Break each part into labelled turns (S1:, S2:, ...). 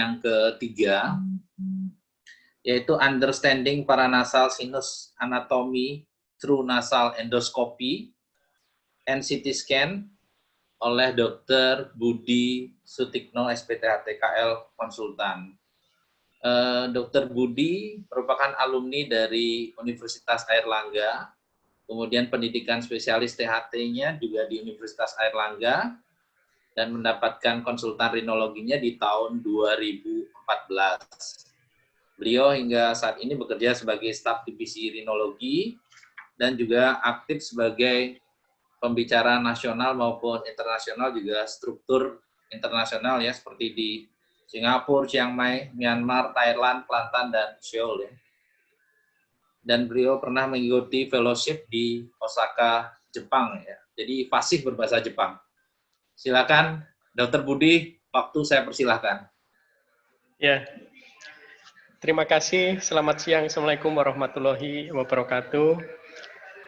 S1: yang ketiga, yaitu Understanding Paranasal Sinus Anatomy through Nasal Endoscopy and CT Scan oleh Dr. Budi Sutikno, SPTHTKL, konsultan. Dr. Budi merupakan alumni dari Universitas Airlangga, kemudian pendidikan spesialis THT-nya juga di Universitas Airlangga, dan mendapatkan konsultan rinologinya di tahun 2014. Beliau hingga saat ini bekerja sebagai staf divisi rinologi dan juga aktif sebagai pembicara nasional maupun internasional, juga struktur internasional ya, seperti di Singapura, Chiang Mai, Myanmar, Thailand, Kelantan, dan Seoul ya. Dan beliau pernah mengikuti fellowship di Osaka, Jepang ya. Jadi fasih berbahasa Jepang. Silakan Dr. Budi, waktu saya persilahkan.
S2: Ya, terima kasih. Selamat siang. Assalamualaikum warahmatullahi wabarakatuh.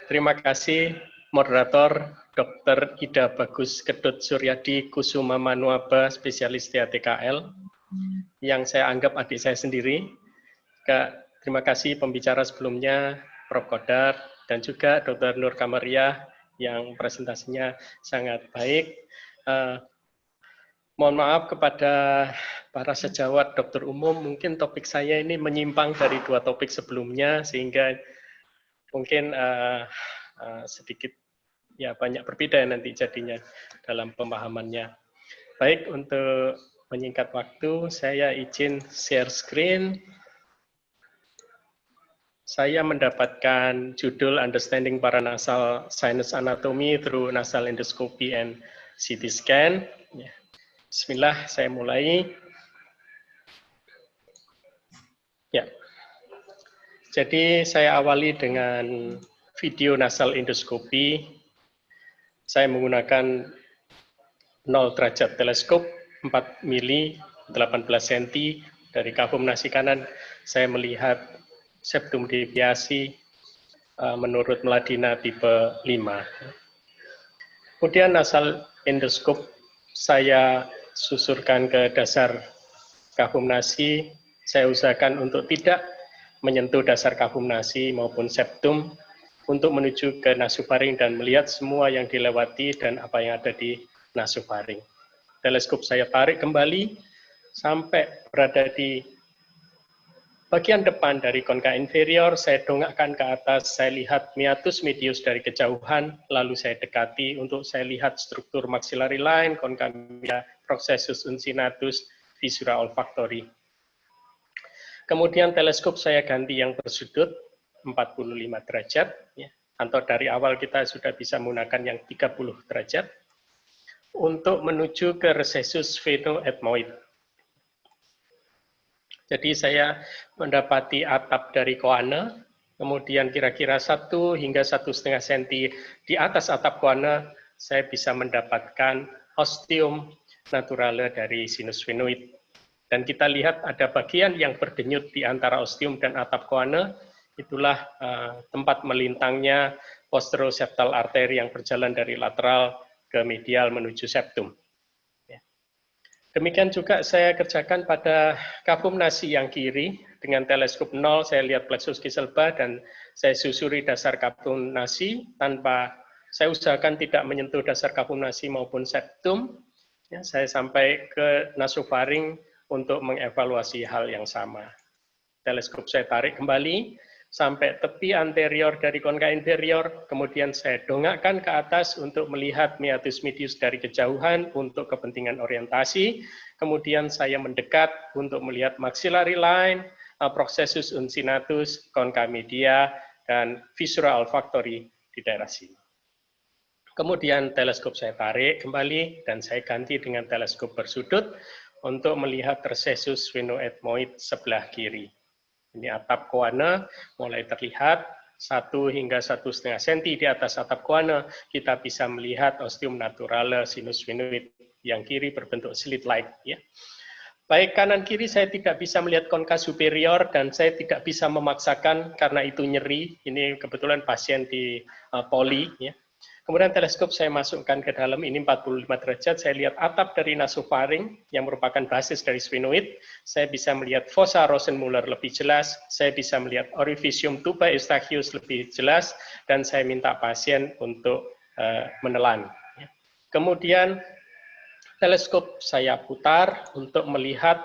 S2: Terima kasih moderator Dr. Ida Bagus Kedut Suryadi Kusuma Manuaba, spesialis THTKL, yang saya anggap adik saya sendiri. Terima kasih pembicara sebelumnya, Prof. Kodar, dan juga Dr. Nur Kamariah yang presentasinya sangat baik. Mohon maaf kepada para sejawat dokter umum, mungkin topik saya ini menyimpang dari dua topik sebelumnya, sehingga mungkin sedikit ya banyak berbeda nanti jadinya dalam pemahamannya. Baik, untuk menyingkat waktu, saya izin share screen. Saya mendapatkan judul Understanding Paranasal Sinus Anatomy through Nasal Endoscopy and CT Scan. Bismillah, saya mulai. Ya. Jadi saya awali dengan video nasal endoskopi. Saya menggunakan 0 derajat teleskop 4 mili 18 cm dari kahum nasi kanan. Saya melihat septum deviasi menurut Meladina tipe 5. Kemudian nasal endoskop saya susurkan ke dasar kahum nasi. Saya usahakan untuk tidak menyentuh dasar kahum nasi maupun septum untuk menuju ke nasofaring dan melihat semua yang dilewati dan apa yang ada di nasofaring. Teleskop saya tarik kembali sampai berada di bagian depan dari konka inferior. Saya dongakkan ke atas, saya lihat meatus medius dari kejauhan, lalu saya dekati untuk saya lihat struktur maxillary line, konka media, processus uncinatus, viscera olfactory. Kemudian teleskop saya ganti yang bersudut 45 derajat, ya. Atau dari awal kita sudah bisa menggunakan yang 30 derajat untuk menuju ke recessus sphenoethmoid. Jadi saya mendapati atap dari koana, kemudian kira-kira 1 hingga 1,5 cm di atas atap koana, saya bisa mendapatkan ostium naturale dari sinus sphenoid. Dan kita lihat ada bagian yang berdenyut di antara ostium dan atap koana, itulah tempat melintangnya posteroseptal arteri yang berjalan dari lateral ke medial menuju septum. Demikian juga saya kerjakan pada kahum nasi yang kiri, dengan teleskop 0 saya lihat plexus Kieselbach dan saya susuri dasar kahum nasi tanpa, saya usahakan tidak menyentuh dasar kahum nasi maupun septum. Ya, saya sampai ke nasofaring untuk mengevaluasi hal yang sama. Teleskop saya tarik kembali sampai tepi anterior dari konka inferior, kemudian saya dongakkan ke atas untuk melihat meatus medius dari kejauhan untuk kepentingan orientasi, kemudian saya mendekat untuk melihat maxillary line, processus uncinatus, konka media, dan viscera olfactory di daerah sini. Kemudian teleskop saya tarik kembali dan saya ganti dengan teleskop bersudut untuk melihat recessus sphenoethmoid sebelah kiri. Ini atap koana mulai terlihat 1 hingga 1,5 cm di atas atap koana, kita bisa melihat ostium naturale sinus sphenoid yang kiri berbentuk slit-like. Ya. Baik kanan kiri saya tidak bisa melihat konka superior dan saya tidak bisa memaksakan karena itu nyeri. Ini kebetulan pasien di poli. Ya. Kemudian teleskop saya masukkan ke dalam, ini 45 derajat, saya lihat atap dari nasofaring yang merupakan basis dari sphenoid, saya bisa melihat fossa Rosenmuller lebih jelas, saya bisa melihat orificium tuba eustachius lebih jelas, dan saya minta pasien untuk menelan. Kemudian teleskop saya putar untuk melihat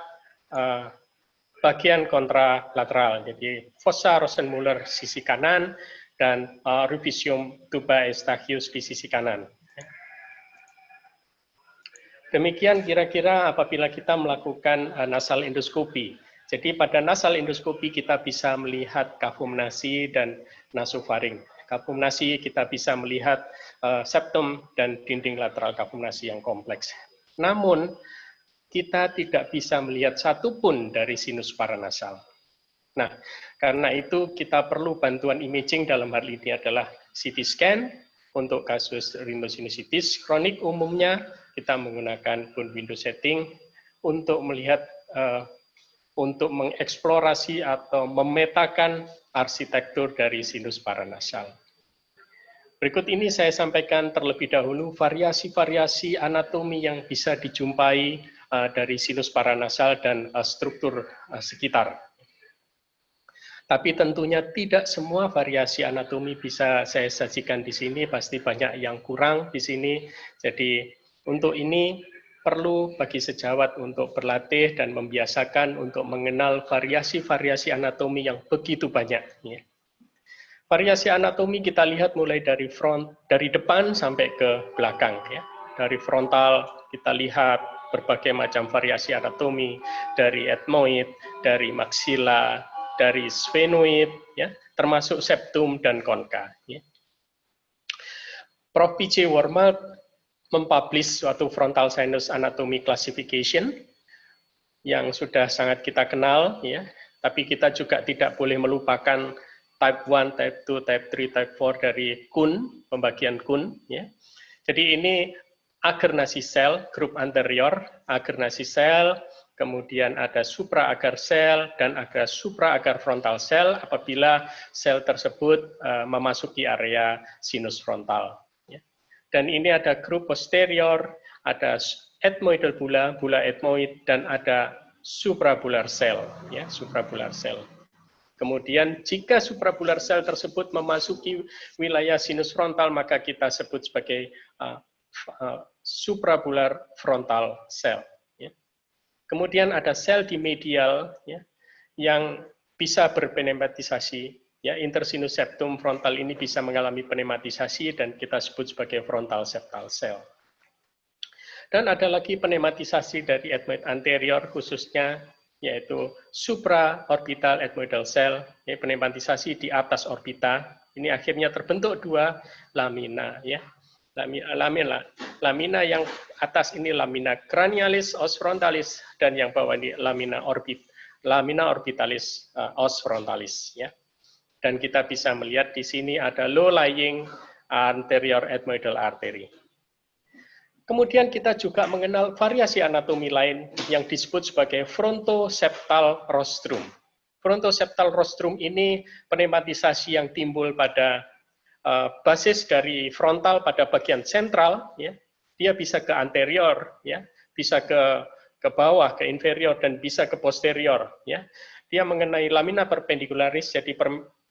S2: bagian kontralateral, jadi fossa Rosenmuller sisi kanan, dan orificium tuba eustachius di sisi kanan. Demikian kira-kira apabila kita melakukan nasal endoskopi. Jadi pada nasal endoskopi kita bisa melihat kafum nasi dan nasofaring. Kafum nasi kita bisa melihat septum dan dinding lateral kafum nasi yang kompleks. Namun kita tidak bisa melihat satupun dari sinus paranasal. Nah, karena itu kita perlu bantuan imaging, dalam hal ini adalah CT scan untuk kasus rhinosinusitis kronik. Umumnya kita menggunakan bone window setting untuk melihat, untuk mengeksplorasi atau memetakan arsitektur dari sinus paranasal. Berikut ini saya sampaikan terlebih dahulu variasi-variasi anatomi yang bisa dijumpai dari sinus paranasal dan struktur sekitar. Tapi tentunya tidak semua variasi anatomi bisa saya sajikan di sini, pasti banyak yang kurang di sini. Jadi untuk ini perlu bagi sejawat untuk berlatih dan membiasakan untuk mengenal variasi-variasi anatomi yang begitu banyak. Variasi anatomi kita lihat mulai dari dari depan sampai ke belakang. Dari frontal kita lihat berbagai macam variasi anatomi, dari ethmoid, dari maxilla, dari sphenoid, termasuk septum dan konka. Prof. P.J. Wormald mempublish suatu frontal sinus anatomy classification yang sudah sangat kita kenal, tapi kita juga tidak boleh melupakan type 1, type 2, type 3, type 4 dari Kuhn, pembagian Kuhn. Jadi ini agar nasi sel, grup anterior, agar nasi sel, kemudian ada supraagar sel dan ada supraagar frontal sel apabila sel tersebut memasuki area sinus frontal. Dan ini ada grup posterior, ada ethmoidal bula, bula ethmoid, dan ada suprabular sel. Suprabular sel. Kemudian jika suprabular sel tersebut memasuki wilayah sinus frontal, maka kita sebut sebagai suprabular frontal cell. Kemudian ada sel di medial yang bisa berpneumatisasi. Intersinus septum frontal ini bisa mengalami pneumatisasi dan kita sebut sebagai frontal septal cell. Dan ada lagi pneumatisasi dari ethmoid anterior khususnya, yaitu supraorbital ethmoidal cell, pneumatisasi di atas orbita. Ini akhirnya terbentuk dua lamina, lamina yang atas ini lamina cranialis os frontalis dan yang bawah ini lamina orbitalis os frontalis. Dan kita bisa melihat di sini ada low lying anterior ethmoidal artery. Kemudian kita juga mengenal variasi anatomi lain yang disebut sebagai frontoseptal rostrum. Frontoseptal rostrum ini pneumatisasi yang timbul pada basis dari frontal pada bagian sentral, dia bisa ke anterior, bisa ke bawah, ke inferior, dan bisa ke posterior. Dia mengenai lamina perpendicularis, jadi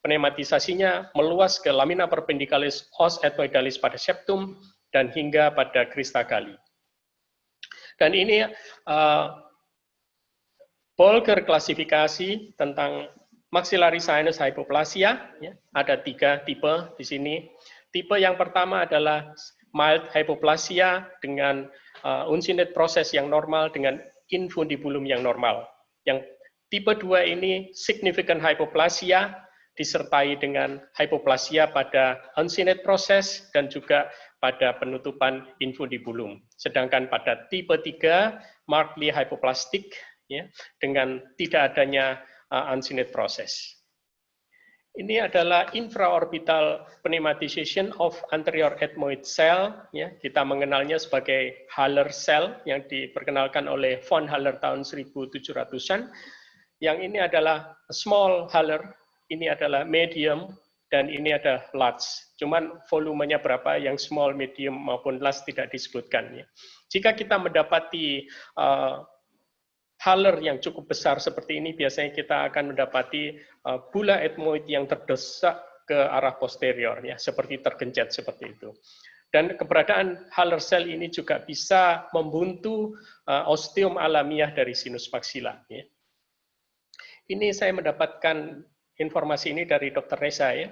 S2: pneumatisasinya meluas ke lamina perpendiculis os ethmoidalis pada septum, dan hingga pada crista galli. Dan ini Bolger klasifikasi tentang maxillary sinus hypoplasia, ada 3 tipe di sini. Tipe yang pertama adalah mild hypoplasia dengan uncinate proses yang normal dengan infundibulum yang normal. Yang tipe 2 ini significant hypoplasia disertai dengan hypoplasia pada uncinate proses dan juga pada penutupan infundibulum. Sedangkan pada tipe 3 markedly hypoplastic dengan tidak adanya uncinate process. Ini adalah infraorbital pneumatization of anterior ethmoid cell. Kita mengenalnya sebagai Haller cell yang diperkenalkan oleh von Haller tahun 1700-an. Yang ini adalah small Haller, ini adalah medium, dan ini ada large. Cuman volumenya berapa, yang small, medium, maupun large tidak disebutkan. Ya. Jika kita mendapati Haller yang cukup besar seperti ini, biasanya kita akan mendapati bula etmoid yang terdesak ke arah posterior, ya, seperti tergencet seperti itu. Dan keberadaan Haller cell ini juga bisa membuntu osteum alamiah dari sinus maxilla. Ya. Ini saya mendapatkan informasi ini dari Dr. Reza. Ya.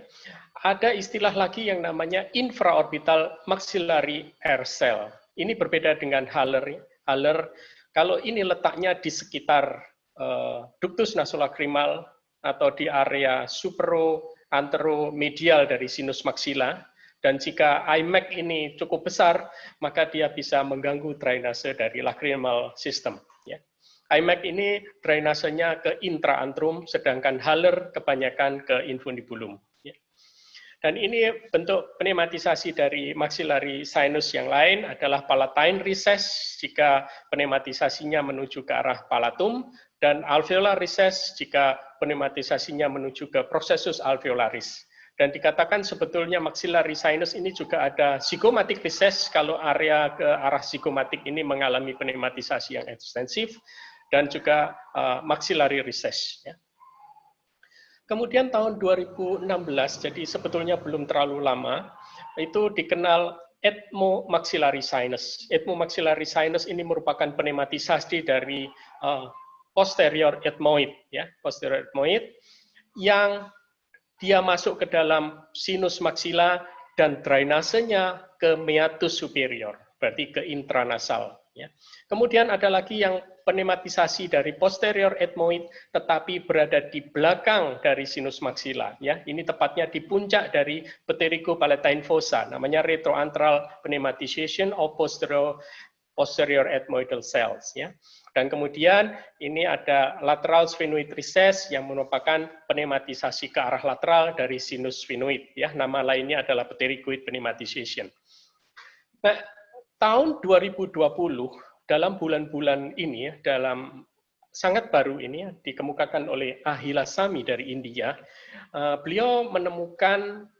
S2: Ada istilah lagi yang namanya infraorbital maxillary air cell. Ini berbeda dengan Haller. Haller, kalau ini letaknya di sekitar ductus nasolacrimal atau di area supero-anteromedial dari sinus maxilla, dan jika iMac ini cukup besar, maka dia bisa mengganggu drainase dari lacrimal system. Ya. iMac ini drainasenya ke intraantrum, sedangkan Haller kebanyakan ke infundibulum. Ya. Dan ini bentuk pneumatisasi dari maxillary sinus yang lain adalah palatine recess jika pneumatisasinya menuju ke arah palatum, dan alveolar recess jika pneumatisasinya menuju ke processus alveolaris. Dan dikatakan sebetulnya maxillary sinus ini juga ada zygomatic recess kalau area ke arah zygomatic ini mengalami pneumatisasi yang ekstensif, dan juga maxillary recess. Ya. Kemudian tahun 2016, jadi sebetulnya belum terlalu lama, itu dikenal ethmomaxillary sinus. Ethmomaxillary sinus ini merupakan pneumatisasi dari posterior ethmoid, ya, posterior ethmoid, yang dia masuk ke dalam sinus maxilla dan drainasenya ke meatus superior, berarti ke intranasal. Ya. Kemudian ada lagi yang pneumatisasi dari posterior ethmoid, tetapi berada di belakang dari sinus maxilla. Ya. Ini tepatnya di puncak dari pterygopalatine fossa, namanya retroantral pneumatization of posterior ethmoidal cells. Ya. Dan kemudian ini ada lateral sphenoid recess yang merupakan pneumatisasi ke arah lateral dari sinus sphenoid. Ya, nama lainnya adalah pterygoid pneumatization. Nah, tahun 2020 dalam bulan-bulan ini, dalam sangat baru ini dikemukakan oleh Ahila Sami dari India, beliau menemukan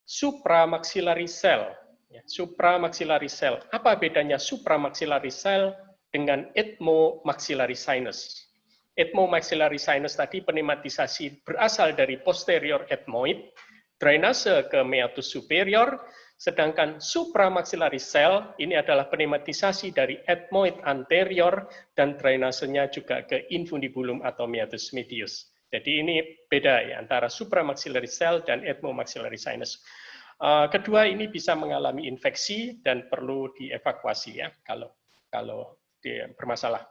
S2: supramaxillary cell. Ya, supramaxillary cell. Apa bedanya supramaxillary cell dengan ethmomaxillary sinus? Ethmomaxillary sinus tadi pneumatisasi berasal dari posterior ethmoid, drainase ke meatus superior, sedangkan supramaxillary cell ini adalah pneumatisasi dari ethmoid anterior dan drainasenya juga ke infundibulum atau meatus medius. Jadi ini beda ya antara supramaxillary cell dan ethmomaxillary sinus. Kedua ini bisa mengalami infeksi dan perlu dievakuasi ya kalau dia bermasalah.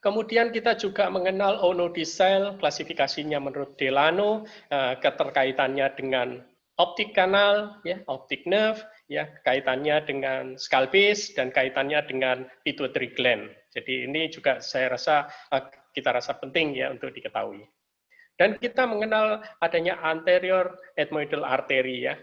S2: Kemudian kita juga mengenal onodicell, klasifikasinya menurut Delano, keterkaitannya dengan optic canal, ya, optic nerve, ya, kaitannya dengan skull base dan kaitannya dengan pituitary gland. Jadi ini juga saya rasa kita rasa penting ya untuk diketahui. Dan kita mengenal adanya anterior ethmoidal artery ya.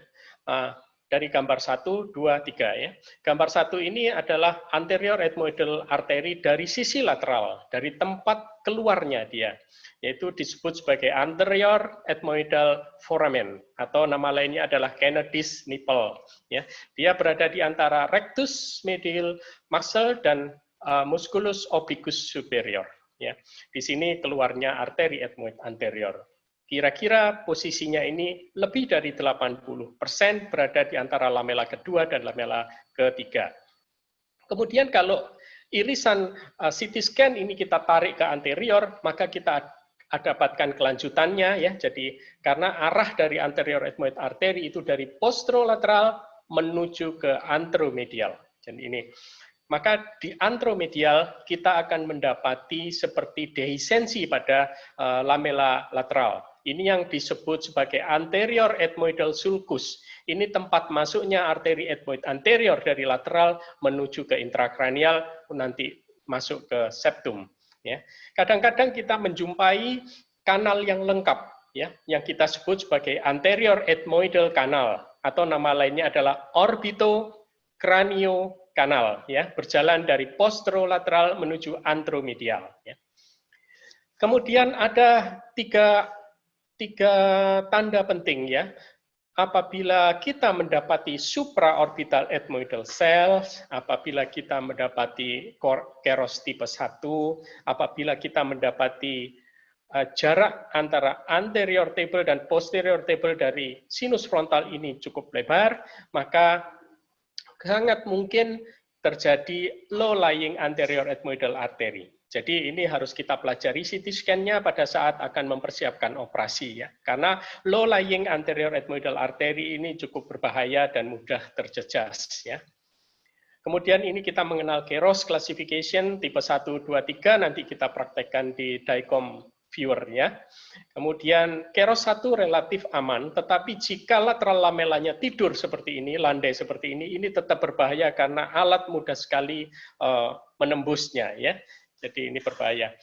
S2: Dari gambar 1, 2, 3 ya. Gambar 1 ini adalah anterior ethmoidal artery dari sisi lateral, dari tempat keluarnya dia, yaitu disebut sebagai anterior ethmoidal foramen atau nama lainnya adalah Kennedy's nipple ya. Dia berada di antara rectus medial muscle dan musculus obliquus superior ya. Di sini keluarnya arteri ethmoid anterior. Kira-kira posisinya ini lebih dari 80% berada di antara lamela kedua dan lamela ketiga. Kemudian kalau irisan CT scan ini kita tarik ke anterior, maka kita dapatkan kelanjutannya ya. Jadi karena arah dari anterior ethmoid artery itu dari posterolateral menuju ke anteromedial. Jadi ini. Maka di anteromedial kita akan mendapati seperti dehiscensi pada lamela lateral. Ini yang disebut sebagai anterior ethmoidal sulcus. Ini tempat masuknya arteri ethmoid anterior dari lateral menuju ke intrakranial, nanti masuk ke septum. Ya. Kadang-kadang kita menjumpai kanal yang lengkap, ya, yang kita sebut sebagai anterior ethmoidal canal, atau nama lainnya adalah orbitocranio kanal, ya, berjalan dari posterolateral menuju anteromedial. Ya. Kemudian ada 3 tiga tanda penting ya. Apabila kita mendapati supraorbital ethmoidal cells, apabila kita mendapati keros tipe 1, apabila kita mendapati jarak antara anterior table dan posterior table dari sinus frontal ini cukup lebar, maka sangat mungkin terjadi low-lying anterior ethmoidal artery. Jadi ini harus kita pelajari CT scan-nya pada saat akan mempersiapkan operasi ya. Karena low-lying anterior ethmoidal artery ini cukup berbahaya dan mudah terjejas ya. Kemudian ini kita mengenal keros classification tipe 1, 2, 3, nanti kita praktekkan di DICOM viewer ya. Kemudian keros 1 relatif aman, tetapi jika lateral lamelanya tidur seperti ini, landai seperti ini tetap berbahaya karena alat mudah sekali menembusnya ya. Jadi ini berbahaya.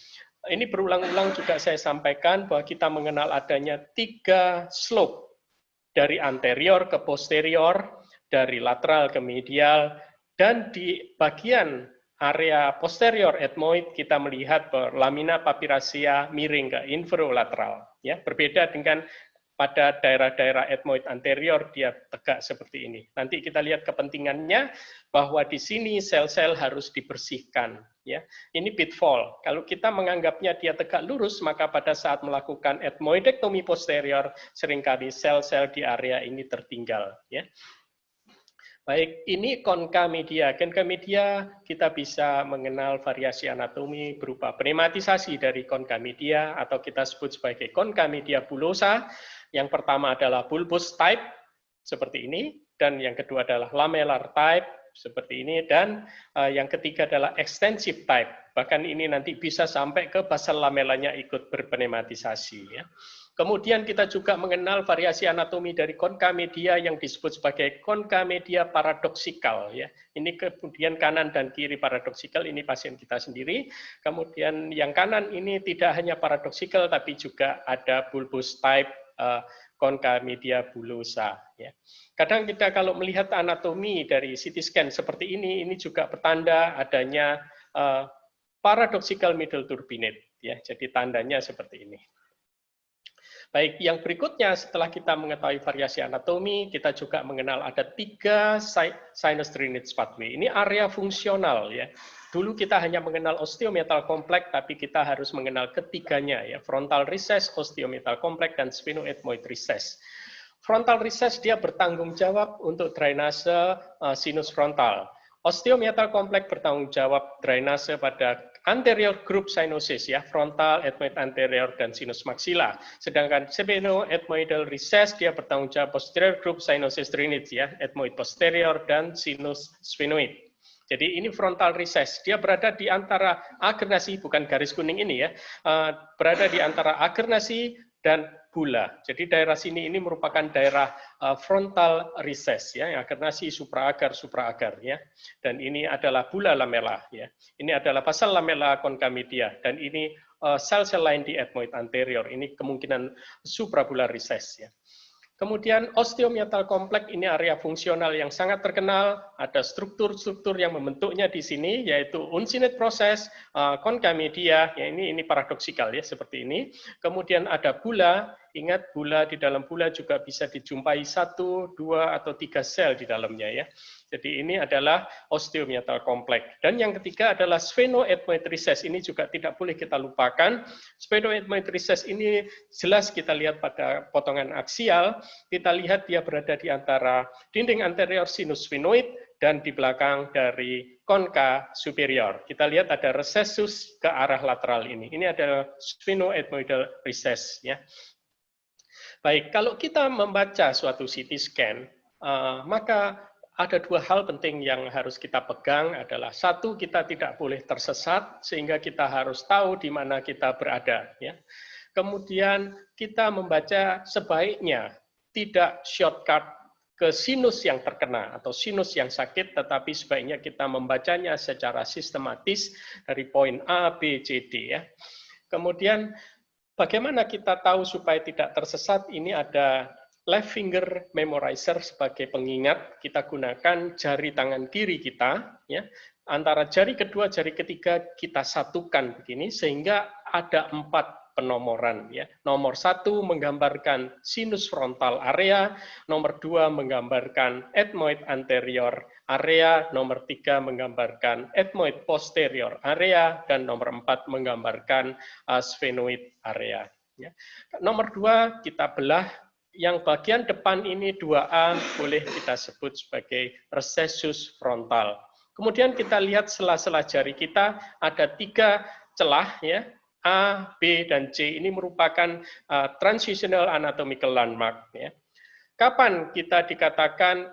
S2: Ini berulang-ulang juga saya sampaikan bahwa kita mengenal adanya 3 slope dari anterior ke posterior, dari lateral ke medial, dan di bagian area posterior ethmoid kita melihat bahwa lamina papyracea miring ke inferolateral. Ya, berbeda dengan pada daerah-daerah ethmoid anterior dia tegak seperti ini. Nanti kita lihat kepentingannya bahwa di sini sel-sel harus dibersihkan. Ya, ini pitfall. Kalau kita menganggapnya dia tegak lurus, maka pada saat melakukan ethmoidektomi posterior seringkali sel-sel di area ini tertinggal. Ya. Baik, ini concha media. Concha media kita bisa mengenal variasi anatomi berupa pneumatisasi dari concha media atau kita sebut sebagai concha media bullosa. Yang pertama adalah bulbous type seperti ini, dan yang kedua adalah lamellar type seperti ini, dan yang ketiga adalah extensive type. Bahkan ini nanti bisa sampai ke basal lamellanya ikut berpneumatisasi ya. Kemudian kita juga mengenal variasi anatomi dari concha media yang disebut sebagai concha media paradoksikal ya. Ini kemudian kanan dan kiri paradoksikal, ini pasien kita sendiri. Kemudian yang kanan ini tidak hanya paradoksikal tapi juga ada bulbous type concha media bullosa ya. Kadang kita kalau melihat anatomi dari CT scan seperti ini juga pertanda adanya paradoxical middle turbinate ya. Jadi tandanya seperti ini. Baik, yang berikutnya setelah kita mengetahui variasi anatomi, kita juga mengenal ada 3 sinus drainage pathway. Ini area fungsional ya. Dulu kita hanya mengenal osteometal kompleks, tapi kita harus mengenal ketiganya ya, frontal recess, osteometal kompleks, dan sphenoethmoid recess. Frontal recess dia bertanggung jawab untuk drainase sinus frontal. Osteometal kompleks bertanggung jawab drainase pada anterior group sinuses ya, frontal, ethmoid anterior, dan sinus maxilla. Sedangkan sphenoethmoidal recess dia bertanggung jawab posterior group sinuses drainage ya, ethmoid posterior dan sinus sphenoid. Jadi ini frontal recess, dia berada di antara agernasi, bukan garis kuning ini ya, berada di antara agernasi dan bula. Jadi daerah sini ini merupakan daerah frontal recess ya, agernasi supraagar ya. Dan ini adalah bula lamella ya. Ini adalah basal lamella concha media dan ini sel-sel lain di ethmoid anterior. Ini kemungkinan suprabular recess ya. Kemudian osteometal kompleks ini area fungsional yang sangat terkenal, ada struktur-struktur yang membentuknya di sini, yaitu uncinate process, concha media, ya ini paradoksikal ya seperti ini. Kemudian ada bula, ingat bula, di dalam bula juga bisa dijumpai 1, 2, atau 3 sel di dalamnya ya. Jadi ini adalah osteometal kompleks. Dan yang ketiga adalah sphenoethmoid recess. Ini juga tidak boleh kita lupakan. Sphenoethmoid recess ini jelas kita lihat pada potongan aksial. Kita lihat dia berada di antara dinding anterior sinus sphenoid dan di belakang dari concha superior. Kita lihat ada recessus ke arah lateral ini. Ini adalah sphenoethmoidal recess ya. Baik, kalau kita membaca suatu CT scan, maka ada 2 hal penting yang harus kita pegang adalah 1, kita tidak boleh tersesat sehingga kita harus tahu di mana kita berada ya. Kemudian kita membaca sebaiknya tidak shortcut ke sinus yang terkena atau sinus yang sakit, tetapi sebaiknya kita membacanya secara sistematis dari poin A, B, C, D ya. Kemudian bagaimana kita tahu supaya tidak tersesat? Ini ada left finger memorizer sebagai pengingat. Kita gunakan jari tangan kiri kita ya, antara jari kedua jari ketiga kita satukan begini sehingga ada 4 penomoran. Ya. Nomor 1 menggambarkan sinus frontal area, nomor 2 menggambarkan ethmoid anterior area, nomor 3 menggambarkan ethmoid posterior area, dan nomor 4 menggambarkan sphenoid area. Ya. Nomor 2 kita belah. Yang bagian depan ini 2A boleh kita sebut sebagai recessus frontal. Kemudian kita lihat sela-sela jari kita ada 3 celah, ya, A, B, dan C. Ini merupakan transitional anatomical landmark. Ya. Kapan kita dikatakan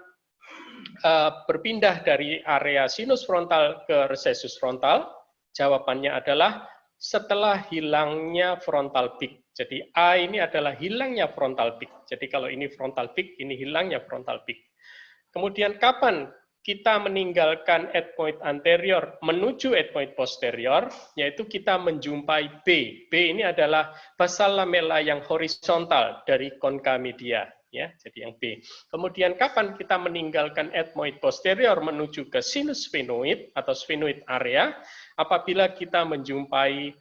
S2: berpindah dari area sinus frontal ke recessus frontal? Jawabannya adalah setelah hilangnya frontal peak. Jadi A ini adalah hilangnya frontal peak. Jadi kalau ini frontal peak, ini hilangnya frontal peak. Kemudian kapan kita meninggalkan ethmoid anterior menuju ethmoid posterior, yaitu kita menjumpai B. B ini adalah basal lamella yang horizontal dari concha media. Ya, jadi yang B. Kemudian kapan kita meninggalkan ethmoid posterior menuju ke sinus sphenoid atau sphenoid area? Apabila kita menjumpai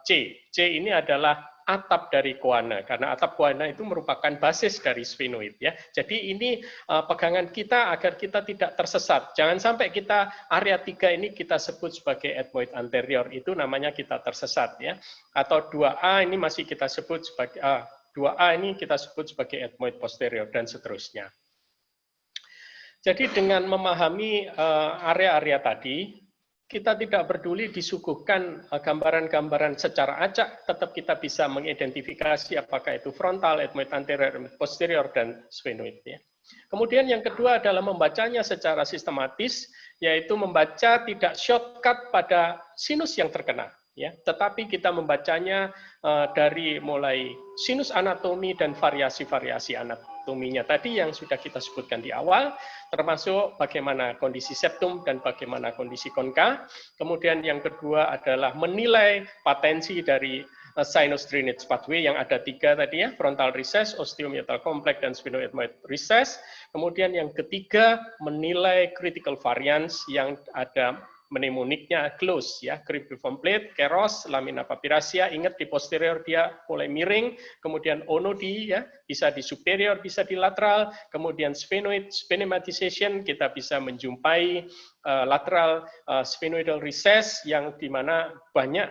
S2: C. C ini adalah atap dari koana, karena atap koana itu merupakan basis dari sphenoid. Ya. Jadi ini pegangan kita agar kita tidak tersesat. Jangan sampai kita area 3 ini kita sebut sebagai ethmoid anterior, itu namanya kita tersesat. Ya. Atau 2A ini masih kita sebut sebagai 2A ini kita sebut sebagai ethmoid posterior, dan seterusnya. Jadi dengan memahami area-area tadi, kita tidak peduli disuguhkan gambaran-gambaran secara acak, tetap kita bisa mengidentifikasi apakah itu frontal, ethmoid anterior, ethmoid posterior, dan sphenoid. Ya. Kemudian yang kedua adalah membacanya secara sistematis, yaitu membaca tidak shortcut pada sinus yang terkena. Ya, tetapi kita membacanya dari mulai sinus anatomi dan variasi-variasi anatominya tadi yang sudah kita sebutkan di awal, termasuk bagaimana kondisi septum dan bagaimana kondisi concha. Kemudian yang kedua adalah menilai potensi dari sinus drainage pathway yang ada 3 tadi ya, frontal recess, osteomeatal complex, dan sphenoethmoid recess. Kemudian yang ketiga menilai critical variance yang ada mnemoniknya close ya, cribriform plate, keros, lamina papyracea. Ingat di posterior dia mulai miring, kemudian onodi ya, bisa di superior, bisa di lateral, kemudian sphenoid sphenematization, kita bisa menjumpai lateral sphenoidal recess yang dimana banyak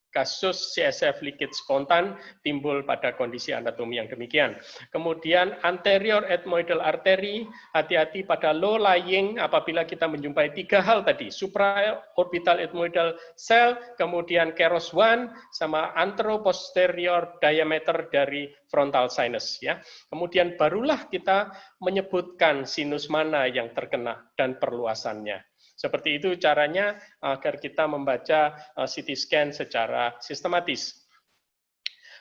S2: kasus CSF leakage spontan timbul pada kondisi anatomi yang demikian. Kemudian anterior ethmoidal artery, hati-hati pada low lying apabila kita menjumpai 3 hal tadi, supraorbital ethmoidal cell, kemudian keros 1, sama anteroposterior diameter dari frontal sinus. Ya. Kemudian barulah kita menyebutkan sinus mana yang terkena dan perluasannya. Seperti itu caranya agar kita membaca CT scan secara sistematis.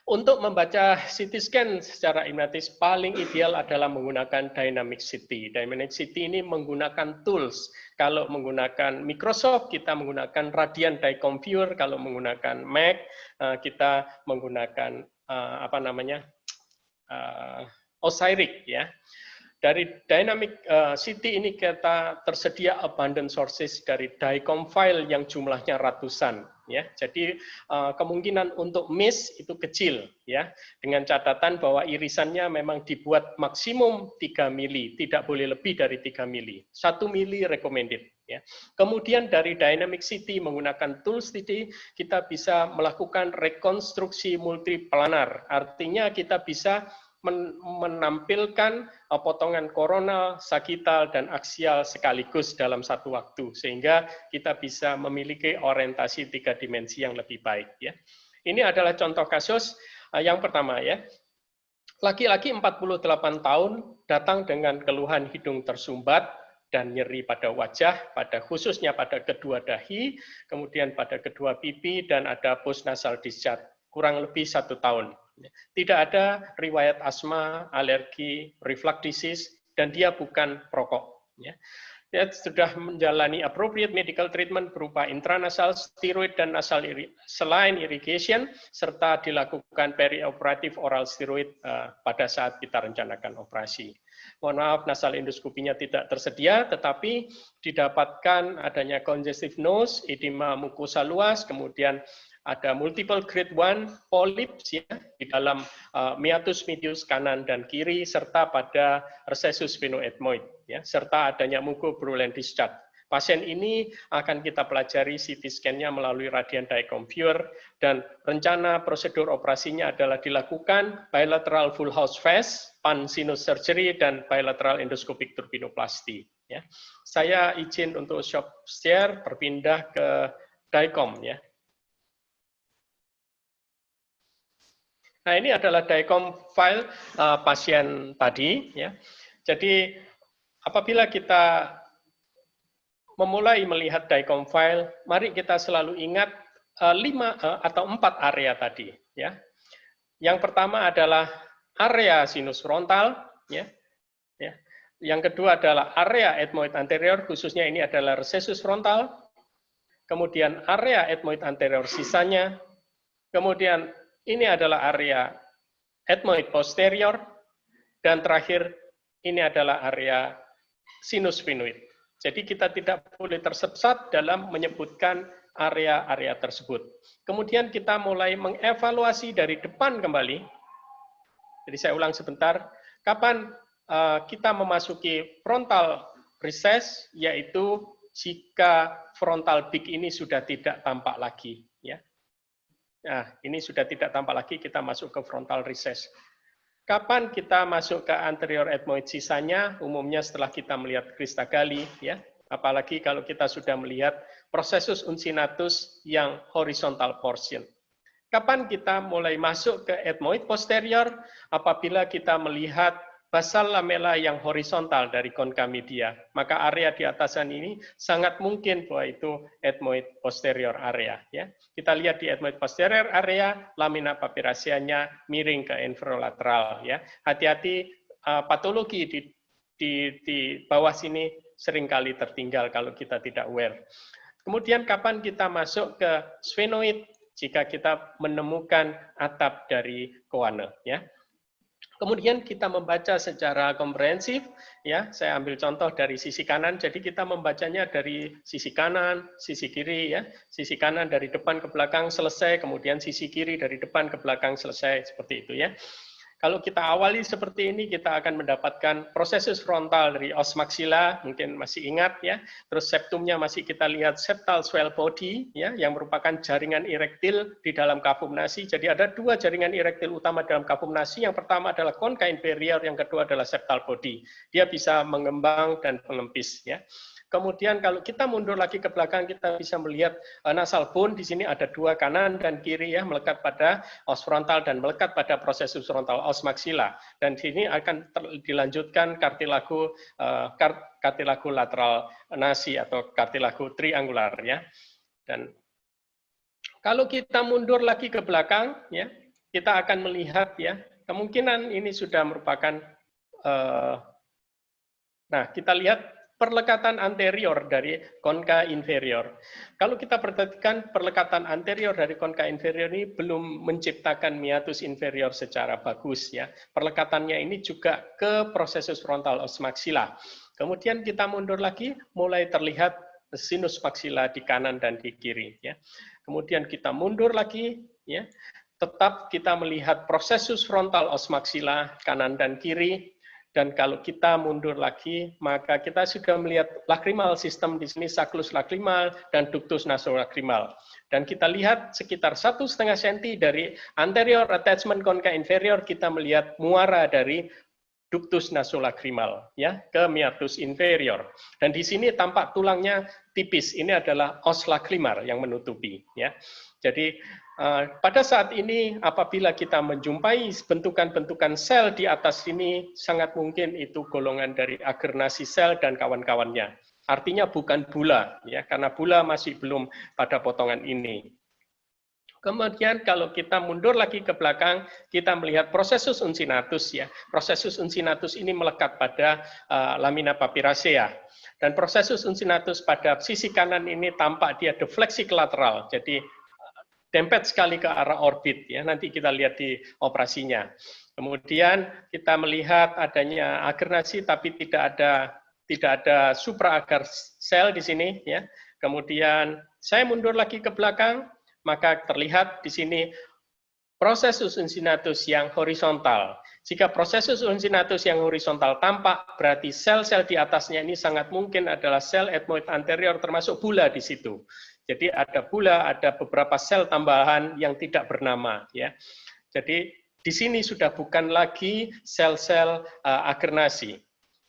S2: Untuk membaca CT scan secara sistematis paling ideal adalah menggunakan Dynamic CT. Dynamic CT ini menggunakan tools. Kalau menggunakan Microsoft, kita menggunakan Radian Dicom Viewer. Kalau menggunakan Mac, kita menggunakan Osiris ya. Dari Dynamic CT ini kita tersedia abundant sources dari DICOM file yang jumlahnya ratusan. Ya, jadi kemungkinan untuk miss itu kecil, ya. Dengan catatan bahwa irisannya memang dibuat maksimum 3 mili, tidak boleh lebih dari 3 mili. 1 mili recommended. Ya. Kemudian dari Dynamic CT menggunakan tools CT, kita bisa melakukan rekonstruksi multiplanar. Artinya kita bisa menampilkan potongan koronal, sagital, dan aksial sekaligus dalam satu waktu, sehingga kita bisa memiliki orientasi 3 dimensi yang lebih baik. Ya. Ini adalah contoh kasus yang pertama. Ya. Laki-laki 48 tahun datang dengan keluhan hidung tersumbat dan nyeri pada wajah, khususnya pada kedua dahi, kemudian pada kedua pipi, dan ada postnasal discharge, kurang lebih 1 tahun. Tidak ada riwayat asma, alergi, reflux disease, dan dia bukan perokok. Dia sudah menjalani appropriate medical treatment berupa intranasal steroid dan nasal saline irrigation, serta dilakukan perioperatif oral steroid pada saat kita rencanakan operasi. Mohon maaf, nasal endoskopinya tidak tersedia, tetapi didapatkan adanya congestive nose, edema mukosa luas, kemudian ada multiple grade 1 polyps ya di dalam meatus medius kanan dan kiri serta pada recessus sphenoethmoid ya serta adanya mucobrulen discharge. Pasien ini akan kita pelajari CT scan-nya melalui radian dicom viewer dan rencana prosedur operasinya adalah dilakukan bilateral full house FAST, pan sinus surgery dan bilateral endoscopic turbinoplasty ya. Saya izin untuk share berpindah ke dicom ya. Nah, ini adalah dicom file pasien tadi ya. Jadi apabila kita memulai melihat dicom file, mari kita selalu ingat 5 atau 4 area tadi ya. Yang pertama adalah area sinus frontal ya. Ya. Yang kedua adalah area ethmoid anterior, khususnya ini adalah recessus frontal. Kemudian area ethmoid anterior sisanya. Kemudian ini adalah area ethmoid posterior dan terakhir ini adalah area sinus sphenoid. Jadi kita tidak boleh tersesat dalam menyebutkan area-area tersebut. Kemudian kita mulai mengevaluasi dari depan kembali. Jadi saya ulang sebentar. Kapan kita memasuki frontal recess, yaitu jika frontal beak ini sudah tidak tampak lagi. Ya. Nah, ini sudah tidak tampak lagi, kita masuk ke frontal recess. Kapan kita masuk ke anterior ethmoid sisanya? Umumnya setelah kita melihat crista galli, ya. Apalagi kalau kita sudah melihat processus uncinatus yang horizontal portion. Kapan kita mulai masuk ke ethmoid posterior? Apabila kita melihat basal lamella yang horizontal dari concha media, maka area di atasan ini sangat mungkin bahwa itu ethmoid posterior area. Ya. Kita lihat di ethmoid posterior area, lamina papiraceanya miring ke inferolateral. Ya. Hati-hati patologi di bawah sini seringkali tertinggal kalau kita tidak aware. Kemudian kapan kita masuk ke sphenoid? Jika kita menemukan atap dari Coane. Ya. Kemudian kita membaca secara komprehensif, ya. Saya ambil contoh dari sisi kanan. Jadi kita membacanya dari sisi kanan, sisi kiri, ya. Sisi kanan dari depan ke belakang selesai, kemudian sisi kiri dari depan ke belakang selesai, seperti itu, ya. Kalau kita awali seperti ini, kita akan mendapatkan processus frontal dari os maxilla, mungkin masih ingat, ya. Terus septumnya masih kita lihat septal swell body, ya, yang merupakan jaringan erektil di dalam cavum nasi. Jadi ada 2 jaringan erektil utama dalam cavum nasi. Yang pertama adalah concha inferior, yang kedua adalah septal body. Dia bisa mengembang dan mengempis, ya. Kemudian kalau kita mundur lagi ke belakang, kita bisa melihat nasal bone. Di sini ada 2 kanan dan kiri, ya, melekat pada os frontal dan melekat pada processus frontal os maxilla. Dan di sini akan dilanjutkan kartilago lateral nasi atau kartilago triangular, ya. Dan kalau kita mundur lagi ke belakang, ya, kita akan melihat, ya, kemungkinan ini sudah merupakan nah, kita lihat perlekatan anterior dari concha inferior. Kalau kita perhatikan perlekatan anterior dari concha inferior ini belum menciptakan meatus inferior secara bagus, ya. Perlekatannya ini juga ke processus frontal os maxilla. Kemudian kita mundur lagi, mulai terlihat sinus maxilla di kanan dan di kiri, ya. Kemudian kita mundur lagi, ya. Tetap kita melihat processus frontal os maxilla kanan dan kiri. Dan kalau kita mundur lagi, maka kita sudah melihat lacrimal system di sini, sacculus lacrimal dan ductus nasolacrimal. Dan kita lihat sekitar 1,5 cm dari anterior attachment concha inferior, kita melihat muara dari ductus nasolacrimal, ya, ke meatus inferior. Dan di sini tampak tulangnya tipis. Ini adalah os lacrimar yang menutupi, ya. Jadi pada saat ini apabila kita menjumpai bentukan-bentukan sel di atas sini, sangat mungkin itu golongan dari agernasi sel dan kawan-kawannya. Artinya bukan bula, ya, karena bula masih belum pada potongan ini. Kemudian kalau kita mundur lagi ke belakang, kita melihat processus uncinatus, ya. Processus uncinatus ini melekat pada lamina papiracea. Dan processus uncinatus pada sisi kanan ini tampak dia defleksi ke lateral. Jadi dempet sekali ke arah orbit, ya. Nanti kita lihat di operasinya. Kemudian kita melihat adanya agernasi tapi tidak ada supraagar sel di sini, ya. Kemudian saya mundur lagi ke belakang, maka terlihat di sini prosesus uncinnatus yang horizontal. Jika prosesus uncinnatus yang horizontal tampak, berarti sel-sel di atasnya ini sangat mungkin adalah sel ethmoid anterior termasuk bula di situ. Jadi ada bula, ada beberapa sel tambahan yang tidak bernama, ya. Jadi di sini sudah bukan lagi sel-sel agernasi.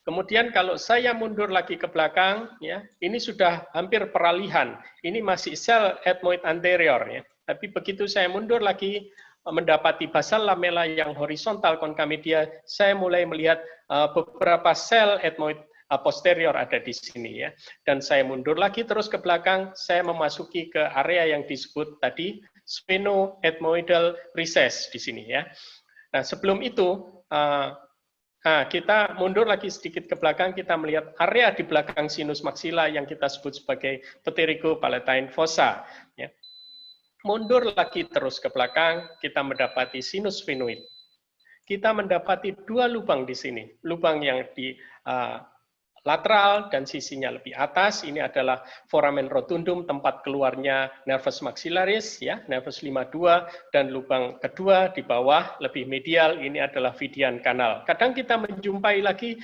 S2: Kemudian kalau saya mundur lagi ke belakang, ya, ini sudah hampir peralihan. Ini masih sel ethmoid anterior, ya. Tapi begitu saya mundur lagi mendapati basal lamela yang horizontal konkamedia, saya mulai melihat beberapa sel ethmoid posterior ada di sini, ya. Dan saya mundur lagi terus ke belakang, saya memasuki ke area yang disebut tadi sphenoethmoidal recess di sini, ya. Nah, sebelum itu kita mundur lagi sedikit ke belakang, kita melihat area di belakang sinus maxilla yang kita sebut sebagai pterygopalatine fossa, ya. Mundur lagi terus ke belakang, kita mendapati sinus sphenoid. Kita mendapati dua lubang di sini, lubang yang di lateral dan sisinya lebih atas. Ini adalah foramen rotundum, tempat keluarnya nervus maxillaris, ya, nervus 52, dan lubang kedua di bawah lebih medial, ini adalah Vidian kanal. Kadang kita menjumpai lagi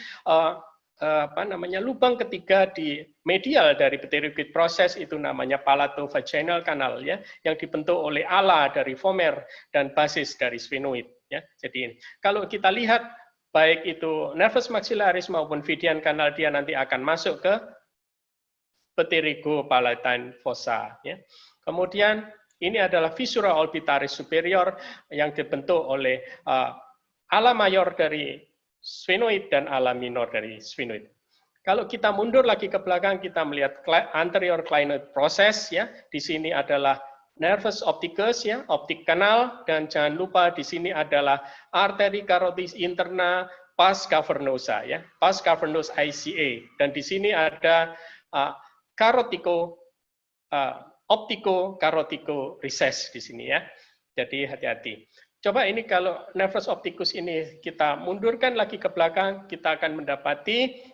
S2: lubang ketiga di medial dari pterygoid proses, itu namanya palatovaginal kanal, ya, yang dibentuk oleh ala dari vomer dan basis dari sphenoid, ya. Jadi ini kalau kita lihat baik itu nervus maxillaris maupun Vidian kanal, dia nanti akan masuk ke pterygopalatine fossa, ya. Kemudian ini adalah viscera orbitalis superior yang dibentuk oleh ala mayor dari sphenoid dan ala minor dari sphenoid. Kalau kita mundur lagi ke belakang, kita melihat anterior clinoid process, ya. Di sini adalah nervus opticus, ya, optik kanal, dan jangan lupa di sini adalah arteri carotis interna pars cavernosa, ya, pars cavernous ICA, dan di sini ada optico carotico recess di sini, ya. Jadi hati-hati. Coba ini kalau nervus opticus ini kita mundurkan lagi ke belakang, kita akan mendapati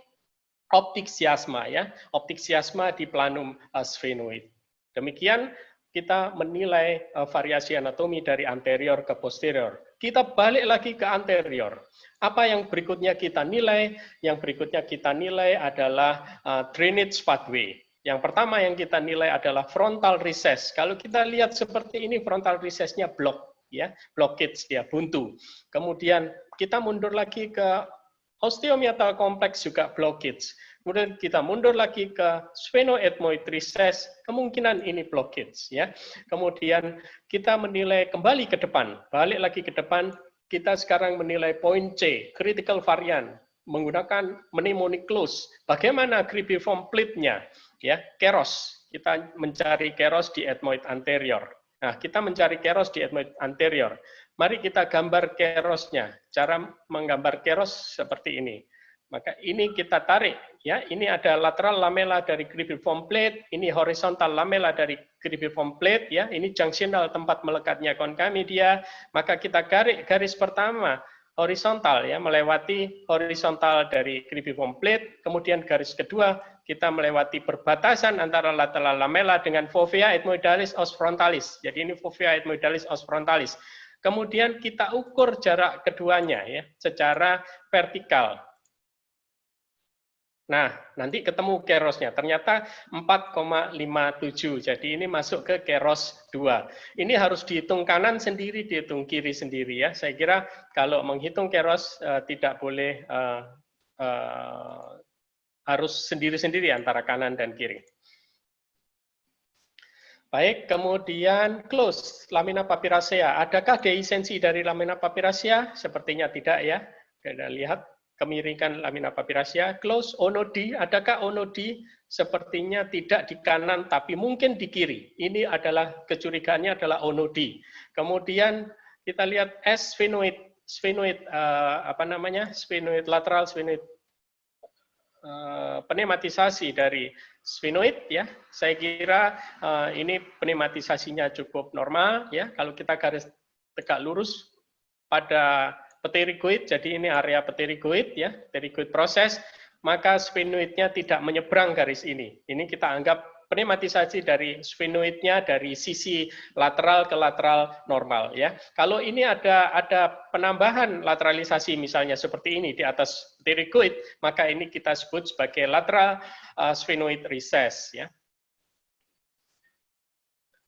S2: optik chiasma, ya, optik chiasma di planum sphenoid. Demikian kita menilai variasi anatomi dari anterior ke posterior. Kita balik lagi ke anterior. Apa yang berikutnya kita nilai? Yang berikutnya kita nilai adalah drainage pathway. Yang pertama yang kita nilai adalah frontal recess. Kalau kita lihat seperti ini, frontal recess-nya block, ya, blockage, dia buntu. Kemudian kita mundur lagi ke osteomiatal kompleks, juga blockage. Kemudian kita mundur lagi ke sphenoethmoid recess, kemungkinan ini blockage, ya. Kemudian kita menilai kembali ke depan, balik lagi ke depan, kita sekarang menilai poin C, critical variant, menggunakan mnemonic close. Bagaimana cribriform plate-nya, ya, keros. Kita mencari keros di ethmoid anterior. Nah, kita mencari keros di ethmoid anterior. Mari kita gambar kerosnya. Cara menggambar keros seperti ini. Maka ini kita tarik, ya. Ini ada lateral lamela dari cribriform plate, ini horizontal lamela dari cribriform plate, ya. Ini junctional tempat melekatnya concamedia. Maka kita garis pertama horizontal, ya, melewati horizontal dari cribriform plate. Kemudian garis kedua kita melewati perbatasan antara lateral lamela dengan fovea ethmoidalis os frontalis. Jadi ini fovea ethmoidalis os frontalis. Kemudian kita ukur jarak keduanya, ya, secara vertikal. Nah, nanti ketemu kerosnya. Ternyata 4,57. Jadi ini masuk ke keros 2. Ini harus dihitung kanan sendiri, dihitung kiri sendiri, ya. Saya kira kalau menghitung keros tidak boleh harus sendiri-sendiri antara kanan dan kiri. Baik, kemudian close lamina papyracea. Adakah dehiscensi dari lamina papyracea? Sepertinya tidak, ya. Kita lihat kemiringan lamina papyracea. Close onodi, adakah onodi? Sepertinya tidak di kanan, tapi mungkin di kiri. Ini adalah kecurigaannya adalah onodi. Kemudian kita lihat S sphenoid, sphenoid sphenoid lateral, sphenoid pneumatisasi dari sphenoid, ya. Saya kira ini pneumatisasinya cukup normal, ya. Kalau kita garis tegak lurus pada pterygoid, jadi ini area pterygoid, ya, pterygoid proses, maka sphenoidnya tidak menyeberang garis ini. Ini kita anggap pneumatisasi dari sphenoidnya dari sisi lateral ke lateral normal ya. Kalau ini ada penambahan lateralisasi misalnya seperti ini di atas pterygoid, maka ini kita sebut sebagai lateral sphenoid recess ya.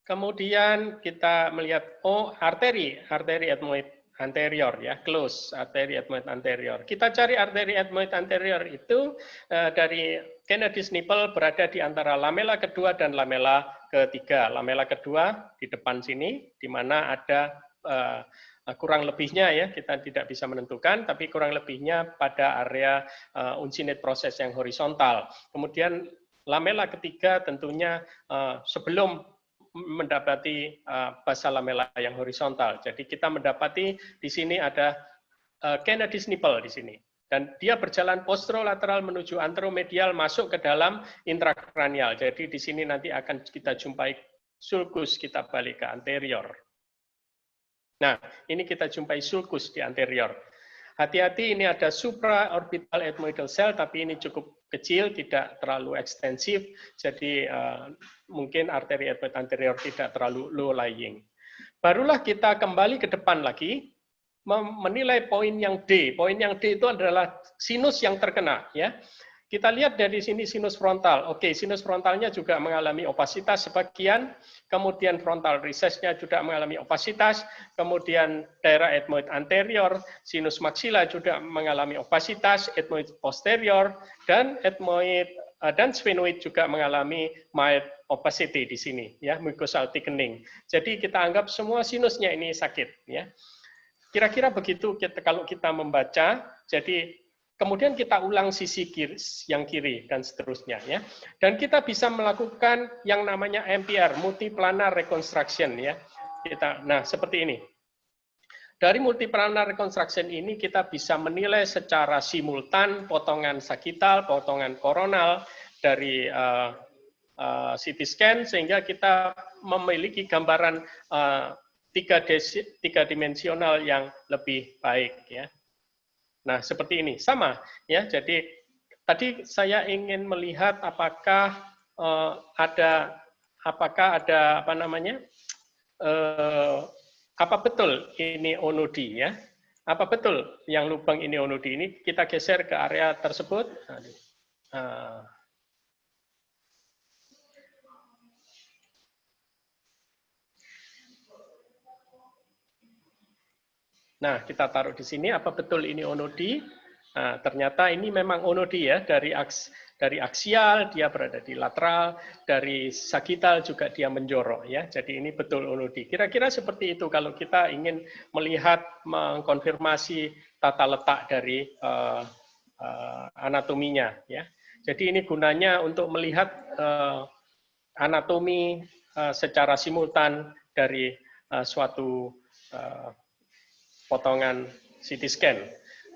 S2: Kemudian kita melihat arteri ethmoid anterior ya, close arteri ethmoid anterior. Kita cari arteri ethmoid anterior itu dari Kennedy's nipple berada di antara lamela kedua dan lamela ketiga. Lamela kedua di depan sini, di mana ada kurang lebihnya ya, kita tidak bisa menentukan, tapi kurang lebihnya pada area uncinate proses yang horizontal. Kemudian lamela ketiga tentunya sebelum mendapati basa lamela yang horizontal. Jadi kita mendapati di sini ada Kennedy's nipple di sini. Dan dia berjalan posterolateral menuju anteromedial masuk ke dalam intrakranial. Jadi di sini nanti akan kita jumpai sulcus, kita balik ke anterior. Nah, ini kita jumpai sulcus di anterior. Hati-hati, ini ada supraorbital ethmoidal cell, tapi ini cukup kecil, tidak terlalu ekstensif, jadi mungkin arteri ethmoid anterior tidak terlalu low lying. Barulah kita kembali ke depan lagi, menilai poin yang D. Poin yang D itu adalah sinus yang terkena. Ya. Kita lihat dari sini sinus frontal. Oke, sinus frontalnya juga mengalami opasitas sebagian, kemudian frontal recess-nya juga mengalami opasitas, kemudian daerah ethmoid anterior, sinus maxilla juga mengalami opasitas, ethmoid posterior, dan ethmoid dan sphenoid juga mengalami mild opacity di sini, ya, mucosal thickening. Jadi kita anggap semua sinusnya ini sakit, ya. Kira-kira begitu kalau kita membaca. Jadi kemudian kita ulang sisi kiri, yang kiri dan seterusnya ya. Dan kita bisa melakukan yang namanya MPR, multiplanar reconstruction ya. Nah, seperti ini. Dari multiplanar reconstruction ini kita bisa menilai secara simultan potongan sagital, potongan koronal dari CT scan sehingga kita memiliki gambaran tiga dimensional yang lebih baik ya. Nah, seperti ini sama ya. Jadi tadi saya ingin melihat apakah ada apa namanya? Apa betul ini onodi ya? Apa betul yang lubang ini onodi? Ini kita geser ke area tersebut. Nah, kita taruh di sini, apa betul ini onodi? Nah, ternyata ini memang onodi ya, dari aksial dia berada di lateral, dari sagital juga dia menjorok ya. Jadi ini betul onodi. Kira-kira seperti itu kalau kita ingin melihat mengkonfirmasi tata letak dari anatominya ya. Jadi ini gunanya untuk melihat anatomi secara simultan dari suatu potongan CT scan.